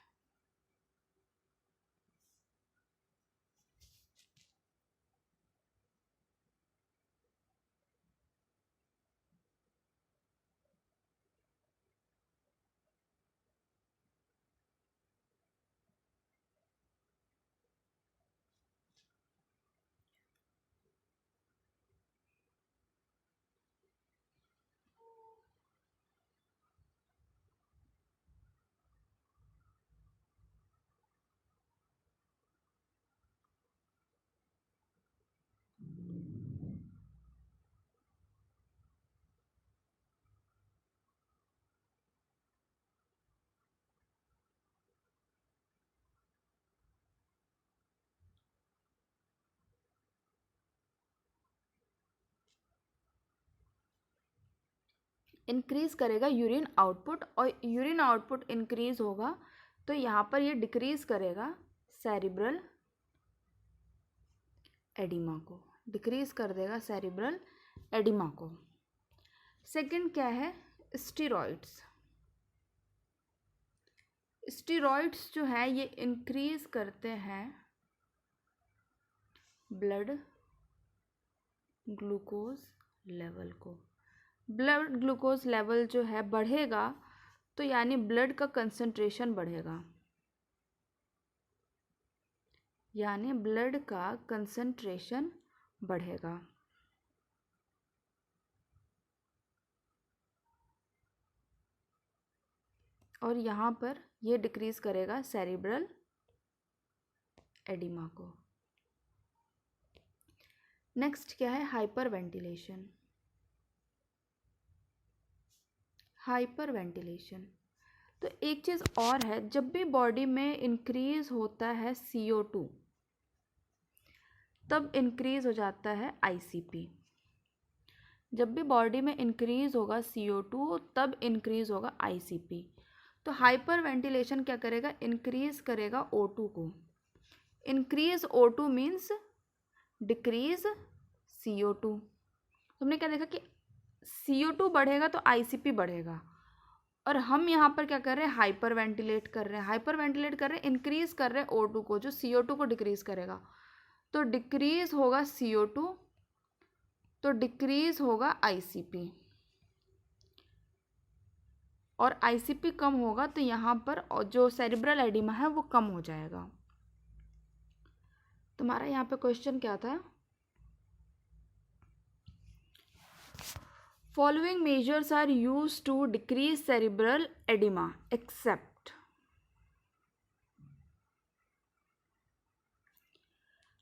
इंक्रीज़ करेगा यूरिन आउटपुट, और यूरिन आउटपुट इंक्रीज़ होगा तो यहाँ पर ये डिक्रीज़ करेगा सेरिब्रल एडिमा को, डिक्रीज़ कर देगा सेरिब्रल एडिमा को। सेकंड क्या है, स्टीरॉइड्स। स्टीरॉइड्स जो है ये इंक्रीज़ करते हैं ब्लड ग्लूकोज लेवल को। ब्लड ग्लूकोज लेवल जो है बढ़ेगा तो यानी ब्लड का कंसंट्रेशन बढ़ेगा, यानी ब्लड का कंसंट्रेशन बढ़ेगा। और यहाँ पर ये डिक्रीज़ करेगा सेरिब्रल एडिमा को। नेक्स्ट क्या है, हाइपर वेंटिलेशन। हाइपर वेंटिलेशन तो एक चीज़ और है, जब भी बॉडी में इंक्रीज़ होता है CO2 तब इंक्रीज़ हो जाता है ICP। जब भी बॉडी में इंक्रीज़ होगा CO2 तब इंक्रीज़ होगा ICP। तो हाइपर वेंटिलेशन क्या करेगा, इंक्रीज़ करेगा O2 को। Increase O2 means decrease CO2। तुमने क्या देखा कि CO2 बढ़ेगा तो ICP बढ़ेगा, और हम यहाँ पर क्या कर रहे हैं, हाइपर वेंटिलेट कर रहे हैं। हाइपर वेंटिलेट कर रहे हैं, इंक्रीज़ कर रहे हैं O2 को, जो CO2 को डिक्रीज़ करेगा। तो डिक्रीज़ होगा CO2 तो डिक्रीज़ होगा ICP, और ICP कम होगा तो यहाँ पर जो सेरिब्रल एडिमा है वो कम हो जाएगा। तुम्हारा यहाँ पे क्वेश्चन क्या था, following measures are use to decrease cerebral oedema except.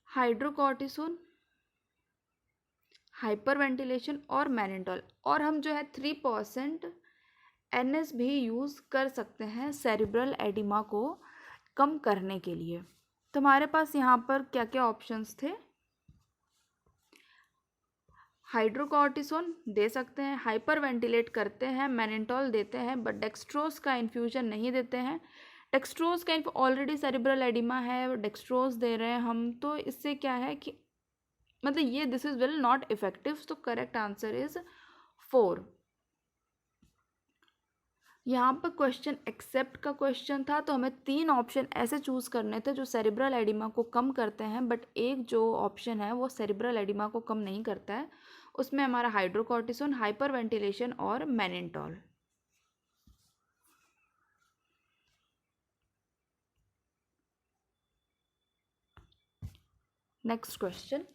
Hydrocortisone, hyper ventilation और मैनिटॉल। और हम जो है 3% NS भी यूज़ कर सकते हैं सेरिब्रल एडिमा को कम करने के लिए। तुम्हारे पास यहाँ पर क्या क्या ऑप्शंस थे, हाइड्रोकॉर्टिसोन दे सकते हैं, हाइपर वेंटिलेट करते हैं, मैनिटॉल देते हैं, बट डेक्सट्रोज का इन्फ्यूजन नहीं देते हैं। डेक्सट्रोज का ऑलरेडी सेरिब्रल एडिमा है, डेक्सट्रोज दे रहे हैं हम, तो इससे क्या है कि मतलब ये this is will not effective. तो करेक्ट आंसर इज 4। यहाँ पर क्वेश्चन एक्सेप्ट का क्वेश्चन था, तो हमें 3 ऑप्शन ऐसे चूज़ करने थे जो सेरिब्रल एडिमा को कम करते हैं, बट एक जो ऑप्शन है वो सेरिब्रल एडिमा को कम नहीं करता है। उसमें हमारा हाइड्रोकॉर्टिसोन, हाइपर वेंटिलेशन और mannitol. Next question,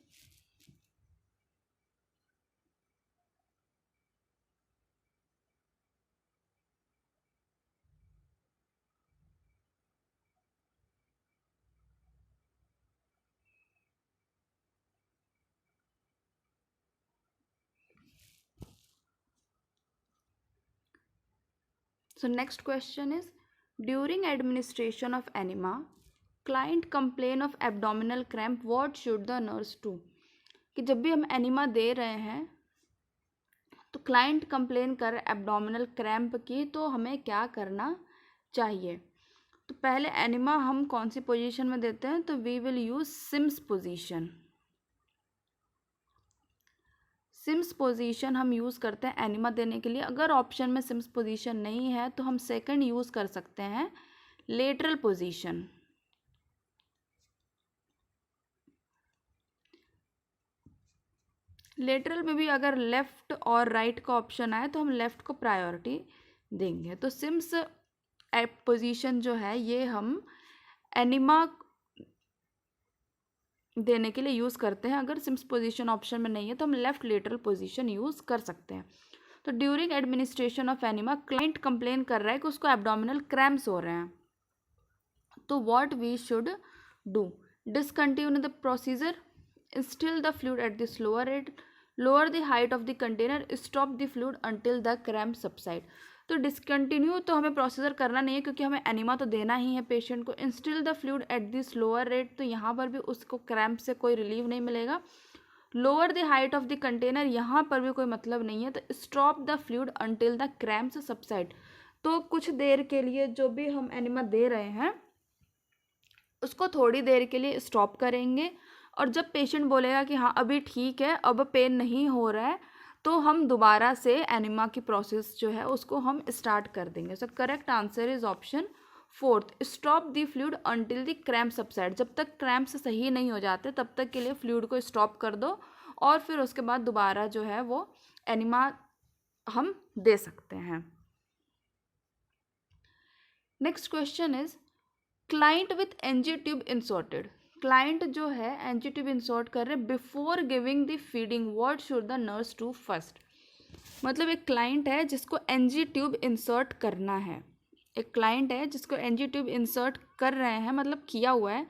so next question is, during administration of enema client complain of abdominal cramp, what should the nurse do। कि जब भी हम एनिमा दे रहे हैं तो क्लाइंट कंप्लेन कर एब्डोमिनल क्रैम्प की, तो हमें क्या करना चाहिए। तो पहले एनिमा हम कौन सी पोजीशन में देते हैं, तो we will use Sims position. Sims position हम यूज़ करते हैं एनिमा देने के लिए। अगर ऑप्शन में सिम्स पोजीशन नहीं है तो हम सेकंड यूज़ कर सकते हैं लेटरल पोजीशन। लेटरल में भी अगर लेफ़्ट और राइट का ऑप्शन आए तो हम लेफ़्ट को प्रायोरिटी देंगे। तो सिम्स पोजीशन जो है ये हम एनिमा देने के लिए यूज़ करते हैं। अगर सिम्स पोजीशन ऑप्शन में नहीं है तो हम लेफ़्ट लेटरल पोजीशन यूज़ कर सकते हैं। तो during administration of enema client complain कर रहा है कि उसको एब्डोमिनल क्रैम्प्स हो रहे हैं, तो what we should do, discontinue the procedure, instill the fluid at the slower rate, lower the height of the container, stop the fluid until the cramp subside। तो डिसकंटिन्यू तो हमें प्रोसीजर करना नहीं है क्योंकि हमें एनिमा तो देना ही है पेशेंट को। Instil the fluid at the slower rate, तो यहाँ पर भी उसको क्रैम्प से कोई रिलीव नहीं मिलेगा, lower the height of the container, यहाँ पर भी कोई मतलब नहीं है। तो stop the fluid until the cramps subside, तो कुछ देर के लिए जो भी हम एनिमा दे रहे हैं उसको थोड़ी देर के लिए स्टॉप करेंगे, और जब पेशेंट बोलेगा कि हाँ अभी ठीक है, अब पेन नहीं हो रहा है, तो हम दोबारा से एनिमा की प्रोसेस जो है उसको हम स्टार्ट कर देंगे। So correct answer is option fourth, stop the fluid until the cramp subside. जब तक क्रैम्प्स सही नहीं हो जाते तब तक के लिए फ्लूइड को स्टॉप कर दो, और फिर उसके बाद दोबारा जो है वो एनिमा हम दे सकते हैं। Next question is client with NG tube inserted. Client जो है एनजी ट्यूब इंसर्ट कर रहे before giving the feeding, what should the nurse do first. मतलब एक क्लाइंट है जिसको एनजी ट्यूब इंसर्ट करना है, एक क्लाइंट है जिसको एनजी ट्यूब इंसर्ट कर रहे हैं, मतलब किया हुआ है,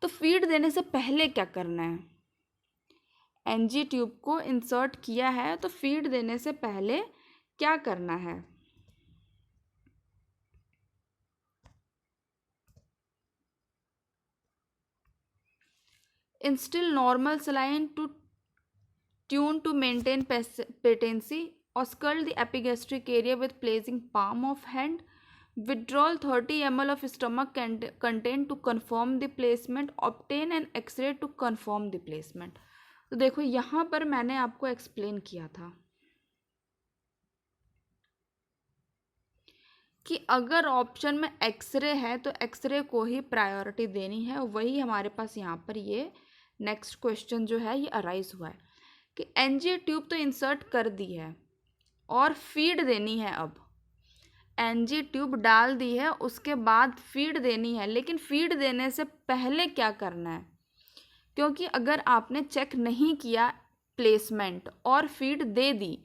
तो फीड देने से पहले क्या करना है। एनजी ट्यूब को इंसर्ट किया है तो फीड देने से पहले क्या करना है। Instill normal saline to tune to maintain patency. Auscultate the epigastric area with placing palm of hand. Withdrawal 30 ml of stomach content to confirm the placement. Obtain an X-ray to confirm the placement. तो देखो यहाँ पर मैंने आपको explain किया था कि अगर ऑप्शन में एक्सरे है तो एक्सरे को ही प्रायोरिटी देनी है। वही हमारे पास यहाँ पर ये नेक्स्ट क्वेश्चन जो है ये अराइज हुआ है कि एनजी ट्यूब तो इंसर्ट कर दी है और फीड देनी है। अब एनजी ट्यूब डाल दी है, उसके बाद फीड देनी है, लेकिन फीड देने से पहले क्या करना है, क्योंकि अगर आपने चेक नहीं किया प्लेसमेंट और फीड दे दी,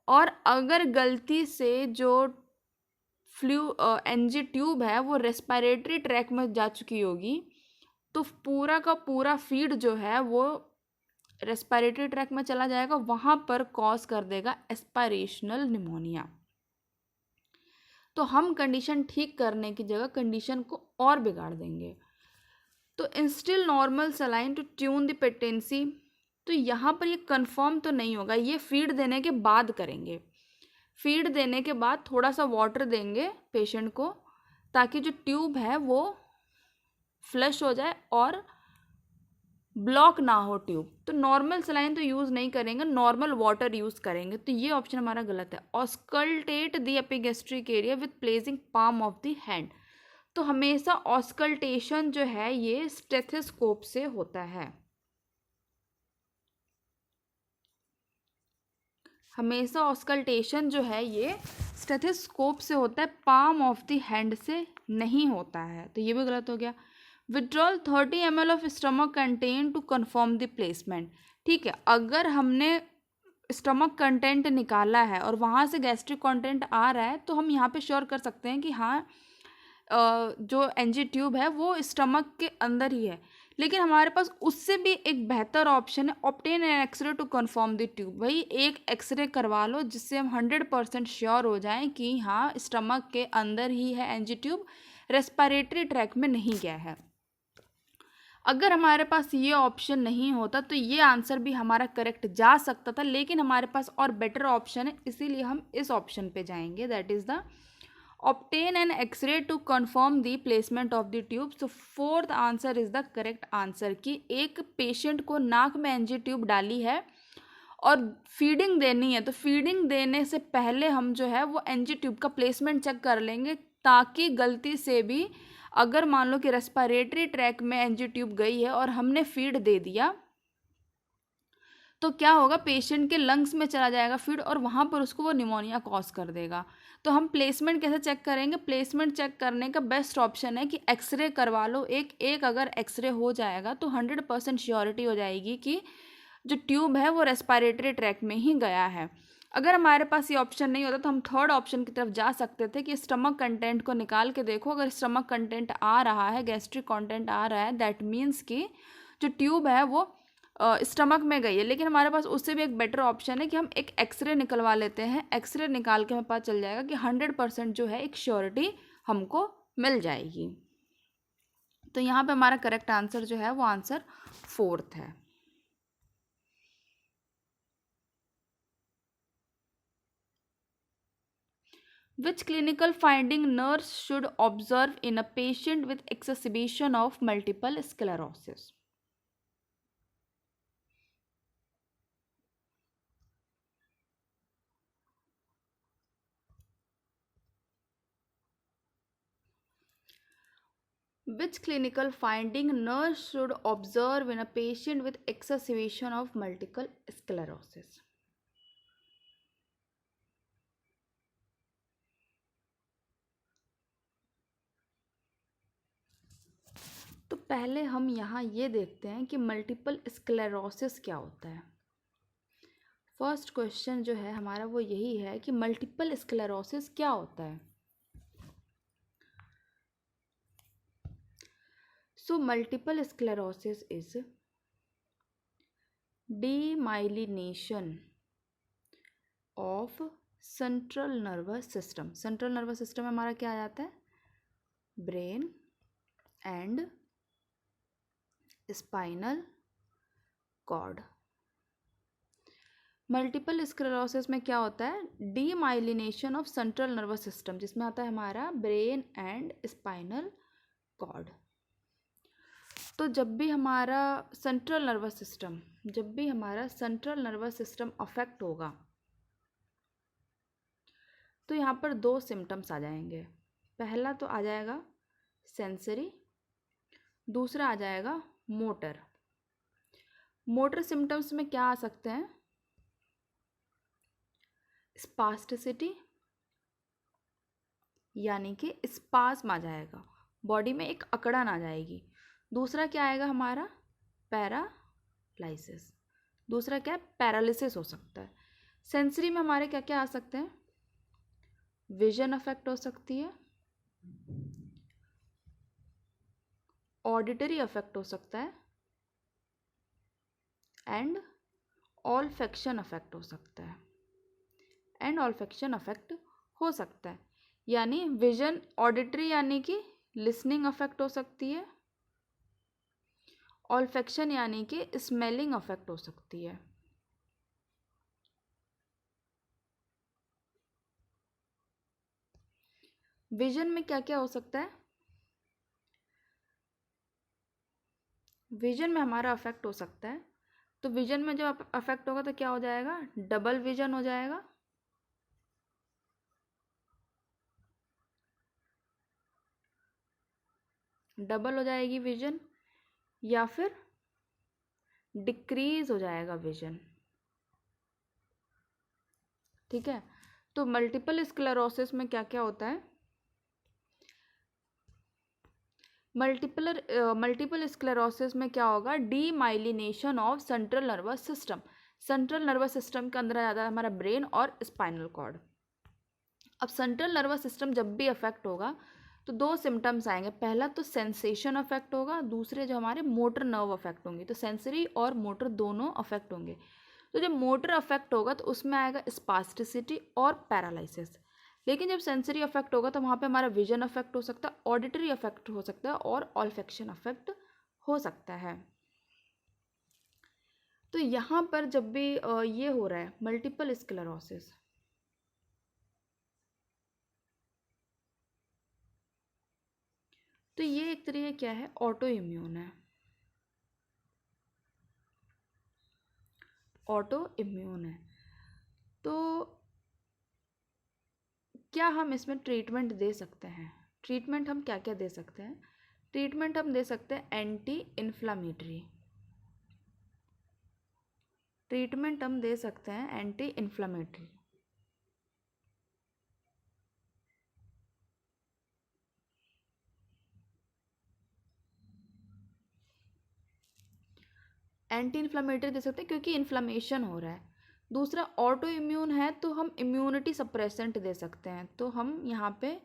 और अगर गलती से जो एनजी ट्यूब है वो रेस्पिरेटरी ट्रैक में जा चुकी होगी, तो पूरा का पूरा फीड जो है वो रेस्पिरेटरी ट्रैक में चला जाएगा, वहाँ पर कॉज कर देगा एस्पिरेशनल निमोनिया। तो हम कंडीशन ठीक करने की जगह कंडीशन को और बिगाड़ देंगे। तो instil normal saline to tune the patency, तो यहाँ पर ये कंफर्म तो नहीं होगा, ये फीड देने के बाद करेंगे। फीड देने के बाद थोड़ा सा वाटर देंगे पेशेंट को, ताकि जो ट्यूब है वो फ्लश हो जाए और ब्लॉक ना हो ट्यूब। तो नॉर्मल सलाइन तो यूज़ नहीं करेंगे, नॉर्मल वाटर यूज़ करेंगे। तो ये ऑप्शन हमारा गलत है। Auscultate the epigastric area with placing palm of the hand. तो हमेशा ऑस्कल्टेशन जो है ये स्टेथोस्कोप से होता है, हमेशा ऑस्कल्टेशन जो है ये स्टेथोस्कोप से होता है, पाम ऑफ द हैंड से नहीं होता है। तो ये भी गलत हो गया। Withdrawal 30 ml of stomach content to confirm the placement. ठीक है, अगर हमने स्टमक कंटेंट निकाला है और वहाँ से गैस्ट्रिक कंटेंट आ रहा है, तो हम यहाँ पे श्योर कर सकते हैं कि हाँ जो एनजी ट्यूब है वो स्टमक के अंदर ही है। लेकिन हमारे पास उससे भी एक बेहतर ऑप्शन है, obtain an X-ray to confirm the tube. वही एक एक्सरे करवा लो जिससे हम 100% श्योर हो जाएं कि हाँ स्टमक के अंदर ही है एनजी ट्यूब, रेस्पिरेटरी ट्रैक में नहीं गया है। अगर हमारे पास ये ऑप्शन नहीं होता तो ये आंसर भी हमारा करेक्ट जा सकता था, लेकिन हमारे पास और बेटर ऑप्शन है, इसीलिए हम इस ऑप्शन पे जाएंगे, that is the obtain an x-ray to confirm the placement of the tube। so fourth answer is the correct answer कि एक पेशेंट को नाक में एनजी ट्यूब डाली है और फीडिंग देनी है, तो फीडिंग देने से पहले हम जो है वो एनजी ट्यूब का प्लेसमेंट चेक कर लेंगे, ताकि गलती से भी अगर मान लो कि रेस्पिरेटरी ट्रैक में एनजी ट्यूब गई है और हमने फीड दे दिया, तो क्या होगा, पेशेंट के लंग्स में चला जाएगा फीड और वहाँ पर उसको वो निमोनिया कॉज कर देगा। तो हम प्लेसमेंट कैसे चेक करेंगे? प्लेसमेंट चेक करने का बेस्ट ऑप्शन है कि एक्सरे करवा लो। एक अगर एक्सरे हो जाएगा तो 100% श्योरिटी हो जाएगी कि जो ट्यूब है वो रेस्पिरेटरी ट्रैक में ही गया है। अगर हमारे पास ये ऑप्शन नहीं होता तो हम थर्ड ऑप्शन की तरफ जा सकते थे कि स्टमक कंटेंट को निकाल के देखो, अगर स्टमक कंटेंट आ रहा है, गैस्ट्रिक कंटेंट आ रहा है, दैट मीन्स कि जो ट्यूब है वो स्टमक में गई है। लेकिन हमारे पास उससे भी एक बेटर ऑप्शन है कि हम एक एक्सरे निकलवा लेते हैं। एक्सरे निकाल के हमें पता चल जाएगा कि 100% जो है एक श्योरिटी हमको मिल जाएगी। तो यहाँ पे हमारा करेक्ट आंसर जो है वो आंसर फोर्थ है। Which clinical finding nurse should observe in a patient with exacerbation of multiple sclerosis? Which clinical finding nurse should observe in a patient with exacerbation of multiple sclerosis? तो पहले हम यहाँ ये देखते हैं कि मल्टीपल स्क्लेरोसिस क्या होता है। फर्स्ट क्वेश्चन जो है हमारा वो यही है कि मल्टीपल स्क्लेरोसिस क्या होता है। So multiple sclerosis is demyelination of central nervous system. Central nervous system में हमारा क्या आ जाता है, brain and spinal cord. Multiple sclerosis में क्या होता है, demyelination of central nervous system, जिसमें आता है हमारा ब्रेन एंड स्पाइनल कॉर्ड। तो जब भी हमारा सेंट्रल नर्वस सिस्टम अफेक्ट होगा तो यहाँ पर दो सिम्टम्स आ जाएंगे। पहला तो आ जाएगा सेंसरी, दूसरा आ जाएगा मोटर। मोटर सिम्टम्स में क्या आ सकते हैं, स्पास्टिसिटी यानी कि स्पास्म आ जाएगा, बॉडी में एक अकड़न आ जाएगी। दूसरा क्या आएगा हमारा, पैरालिसिस। दूसरा क्या है, पैरालिसिस हो सकता है। सेंसरी में हमारे क्या क्या आ सकते हैं, विजन अफेक्ट हो सकती है, ऑडिटरी अफेक्ट हो सकता है एंड ऑल्फैक्शन अफेक्ट हो सकता है। यानी विजन, ऑडिटरी यानी कि लिसनिंग अफेक्ट हो सकती है, ऑल्फैक्शन यानी कि स्मेलिंग अफेक्ट हो सकती है। विजन में क्या क्या हो सकता है, विजन में हमारा अफेक्ट हो सकता है। तो विजन में जब अफेक्ट होगा तो क्या हो जाएगा, डबल विजन हो जाएगा, डबल हो जाएगी विजन, या फिर डिक्रीज हो जाएगा विजन। ठीक है, तो मल्टीपल स्क्लेरोसिस में क्या क्या होता है, मल्टीपल स्क्लेरोसिस में क्या होगा, demyelination of central nervous system. Central nervous system के अंदर आ जाता है हमारा ब्रेन और स्पाइनल कॉर्ड। अब सेंट्रल नर्वस सिस्टम जब भी अफेक्ट होगा तो दो सिम्टम्स आएंगे। पहला तो सेंसेशन अफेक्ट होगा, दूसरे जो हमारे मोटर नर्व अफेक्ट होंगे। तो सेंसरी और मोटर दोनों अफेक्ट होंगे। तो जब मोटर अफेक्ट होगा तो उसमें आएगा स्पास्टिसिटी और पैरालिसिस। लेकिन जब सेंसरी अफेक्ट होगा तो वहाँ पे हमारा विजन अफेक्ट हो सकता है, ऑडिटरी अफेक्ट हो सकता है और ऑल्फैक्शन अफेक्ट हो सकता है। तो यहाँ पर जब भी ये हो रहा है मल्टीपल स्क्लेरोसिस, तो ये एक तरीके क्या है, ऑटो इम्यून है। ऑटो इम्यून है। तो क्या हम इसमें ट्रीटमेंट दे सकते हैं, ट्रीटमेंट हम क्या क्या दे सकते हैं, ट्रीटमेंट हम दे सकते हैं एंटी इन्फ्लामेटरी, ट्रीटमेंट हम दे सकते हैं एंटी इन्फ्लामेटरी। एंटी इन्फ्लामेटरी दे सकते हैं क्योंकि इन्फ्लामेशन हो रहा है। दूसरा ऑटो इम्यून है तो हम इम्यूनिटी सप्रेसेंट दे सकते हैं। तो हम यहाँ पे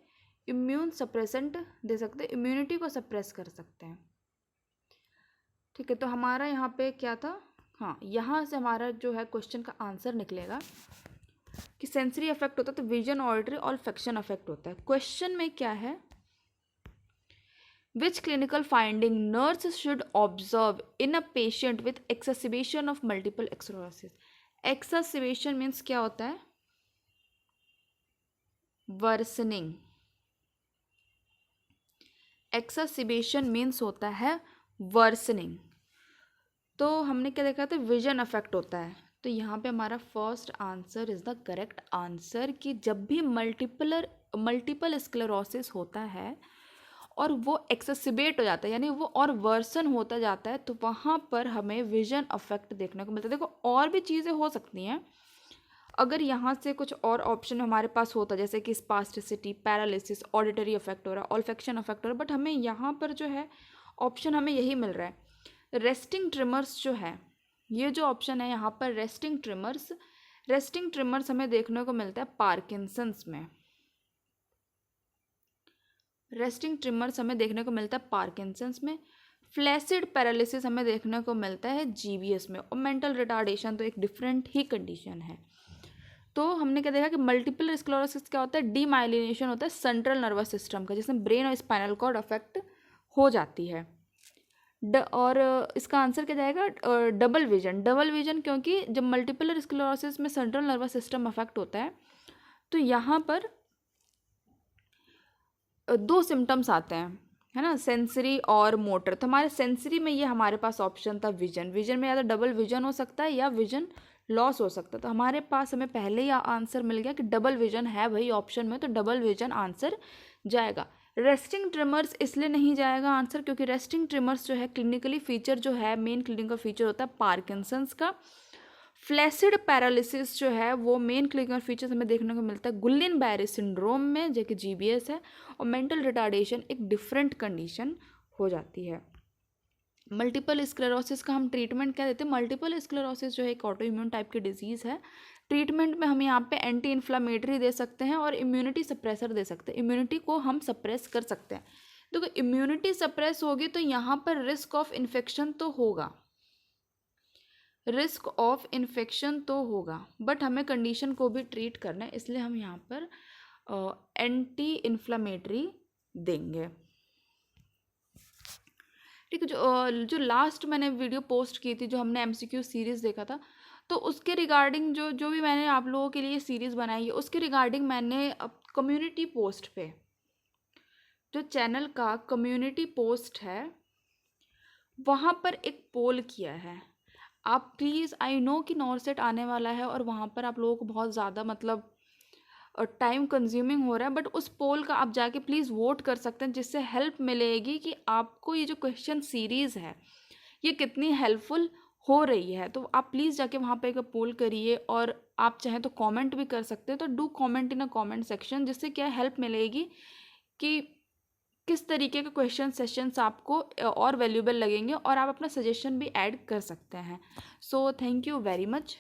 इम्यून सप्रेसेंट दे सकते हैं, इम्यूनिटी को सप्रेस कर सकते हैं। ठीक है, तो हमारा यहाँ पे क्या था, हाँ यहाँ से हमारा जो है क्वेश्चन का आंसर निकलेगा कि सेंसरी अफेक्ट होता है तो विजन, ऑडिटरी, ऑल्फैक्शन अफेक्ट होता है। क्वेश्चन में क्या है, which clinical finding nurse should observe in a patient with exacerbation of multiple sclerosis? exacerbation means क्या होता है, वर्सनिंग। एक्सासिबेशन मीन्स होता है वर्सनिंग। तो हमने क्या देखा था, विजन अफेक्ट होता है। तो यहाँ पे हमारा first answer is the correct answer कि जब भी मल्टीपल स्क्लेरोसिस होता है और वो एक्सेसिबेट हो जाता है, यानी वो और वर्सन होता जाता है, तो वहाँ पर हमें विजन अफेक्ट देखने को मिलता है। देखो और भी चीज़ें हो सकती हैं, अगर यहाँ से कुछ और ऑप्शन हमारे पास होता, जैसे कि स्पास्टिसिटी, पैरालिसिस, ऑडिटरी अफेक्ट हो रहा है, ऑल्फैक्शन अफेक्ट हो रहा है, बट हमें यहाँ पर जो है ऑप्शन हमें यही मिल रहा है, रेस्टिंग ट्रिमर्स जो है। ये जो ऑप्शन है यहाँ पर रेस्टिंग ट्रिमर्स हमें देखने को मिलता है पार्किंसंस में। रेस्टिंग ट्रिमर्स हमें देखने को मिलता है पार्किंसंस में। फ्लैसिड पैरालिसिस हमें देखने को मिलता है जीबीएस में। और मेंटल रिटार्डेशन तो एक डिफरेंट ही कंडीशन है। तो हमने क्या देखा कि मल्टीपल स्क्लेरोसिस क्या होता है, डीमाइलिनेशन होता है सेंट्रल नर्वस सिस्टम का, जिसमें ब्रेन और स्पाइनल कॉर्ड अफेक्ट हो जाती है। और इसका आंसर क्या जाएगा, डबल विजन, क्योंकि जब मल्टीपल स्क्लेरोसिस में सेंट्रल नर्वस सिस्टम अफेक्ट होता है तो यहाँ पर दो सिम्टम्स आते हैं, है ना, सेंसरी और मोटर। तो हमारे सेंसरी में ये हमारे पास ऑप्शन था विजन में या तो डबल विजन हो सकता है या विजन लॉस हो सकता है। तो हमारे पास हमें पहले ही आंसर मिल गया कि डबल विजन है भाई ऑप्शन में, तो डबल विजन आंसर जाएगा। रेस्टिंग ट्रिमर्स इसलिए नहीं जाएगा आंसर क्योंकि रेस्टिंग ट्रिमर्स जो है क्लिनिकली फीचर जो है, मेन क्लिनिकल फीचर होता है पार्किंसंस का। फ्लैसिड पैरालिसिस जो है वो मेन क्लिनिकल फीचर्स हमें देखने को मिलता है गुलिन बैरे सिंड्रोम में, जो कि जीबीएस है। और मेंटल रिटार्डेशन एक डिफरेंट कंडीशन हो जाती है। मल्टीपल स्क्लेरोसिस का हम ट्रीटमेंट क्या देते हैं, मल्टीपल स्क्लेरोसिस जो है एक ऑटो इम्यून टाइप की डिजीज़ है। ट्रीटमेंट में हम यहाँ पे एंटी इन्फ्लामेटरी दे सकते हैं और इम्यूनिटी सप्रेसर दे सकते हैं, इम्यूनिटी को हम सप्रेस कर सकते हैं। देखो इम्यूनिटी सप्रेस होगी तो यहाँ पर रिस्क ऑफ इन्फेक्शन तो होगा, बट हमें कंडीशन को भी ट्रीट करना है, इसलिए हम यहाँ पर एंटी इन्फ्लामेटरी देंगे। ठीक है। जो लास्ट मैंने वीडियो पोस्ट की थी, जो हमने एमसीक्यू सीरीज़ देखा था, तो उसके रिगार्डिंग जो भी मैंने आप लोगों के लिए सीरीज़ बनाई है, उसके रिगार्डिंग मैंने कम्युनिटी पोस्ट पे, जो चैनल का कम्युनिटी पोस्ट है, वहाँ पर एक पोल किया है। आप प्लीज़, आई नो कि नॉरसेट आने वाला है और वहाँ पर आप लोगों को बहुत ज़्यादा मतलब टाइम कंज्यूमिंग हो रहा है, बट उस पोल का आप जाके प्लीज़ वोट कर सकते हैं, जिससे हेल्प मिलेगी कि आपको ये जो क्वेश्चन सीरीज़ है ये कितनी हेल्पफुल हो रही है। तो आप प्लीज़ जाके वहाँ पे एक पोल करिए, और आप चाहें तो कमेंट भी कर सकते हैं, तो do comment in a comment section, जिससे क्या हेल्प मिलेगी कि किस तरीके के क्वेश्चन सेशंस आपको और वैल्यूएबल लगेंगे, और आप अपना सजेशन भी ऐड कर सकते हैं। So thank you very much.